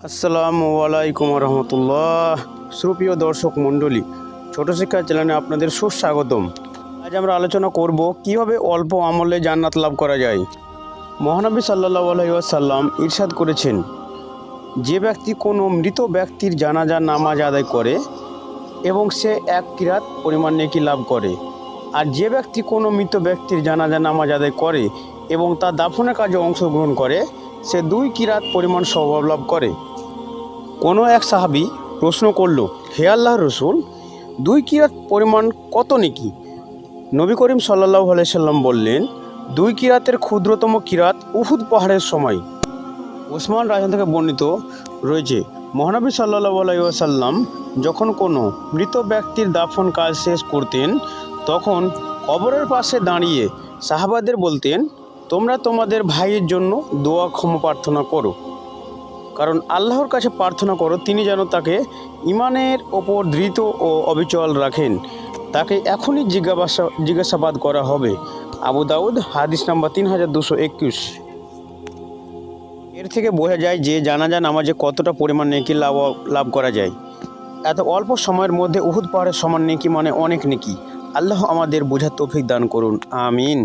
আসসালামু আলাইকুম রহমতুল্লাহ। সুপ্রিয় দর্শক মণ্ডলী, ছোট শিক্ষা চ্যানেলে আপনাদের সুস্বাগতম। আজ আমরা আলোচনা করব কিভাবে অল্প আমলে জান্নাত লাভ করা যায়। মহানবী সাল্লাল্লাহু আলাইহি ওয়াসাল্লাম ইরশাদ করেছেন, যে ব্যক্তি কোনো মৃত ব্যক্তির জানাজা নামাজ আদায় করে এবং সে এক কিরাত পরিমাণ নেকি লাভ করে, আর যে ব্যক্তি কোনো মৃত ব্যক্তির জানাজা নামাজ আদায় করে এবং তার দাফনের কাজে অংশগ্রহণ করে, সে 2 কিরাত পরিমাণ সওয়াব লাভ করে। কোনো এক সাহাবী প্রশ্ন করল, হে আল্লাহর রাসূল, 2 কিরাত পরিমাণ কত নেকি? নবী করিম সাল্লাল্লাহু আলাইহি সাল্লাম বললেন, 2 কিরাতের ক্ষুদ্রতম কিরাত উহুদ পাহাড়ের সময়। ওসমান রাদিয়াল্লাহু থেকে বর্ণিত রয়েছে, মহানবী সাল্লাল্লাহু আলাইহি ওয়াসাল্লাম যখন কোনো মৃত ব্যক্তির দাফন কাজ শেষ করতেন, তখন কবরের পাশে দাঁড়িয়ে সাহাবাদের বলতেন, তোমরা তোমাদের ভাইয়ের জন্য দোয়া ক্ষমা প্রার্থনা করো, কারণ আল্লাহর কাছে প্রার্থনা করো তিনি যেন তাকে ঈমানের ওপর দৃঢ় ও অবিচল রাখেন। তাকে এখনই জিজ্ঞাসাবাদ করা হবে। আবু দাউদ, হাদিস নাম্বার 3221। এর থেকে বোঝা যায় যে জানাজা নামাজে কতটা পরিমাণ নেকি লাভ করা যায়। এত অল্প সময়ের মধ্যে উহুদ পাহাড়ের সমান নেকি মানে অনেক নেকি। আল্লাহ আমাদের বোঝার তৌফিক দান করুন, আমিন।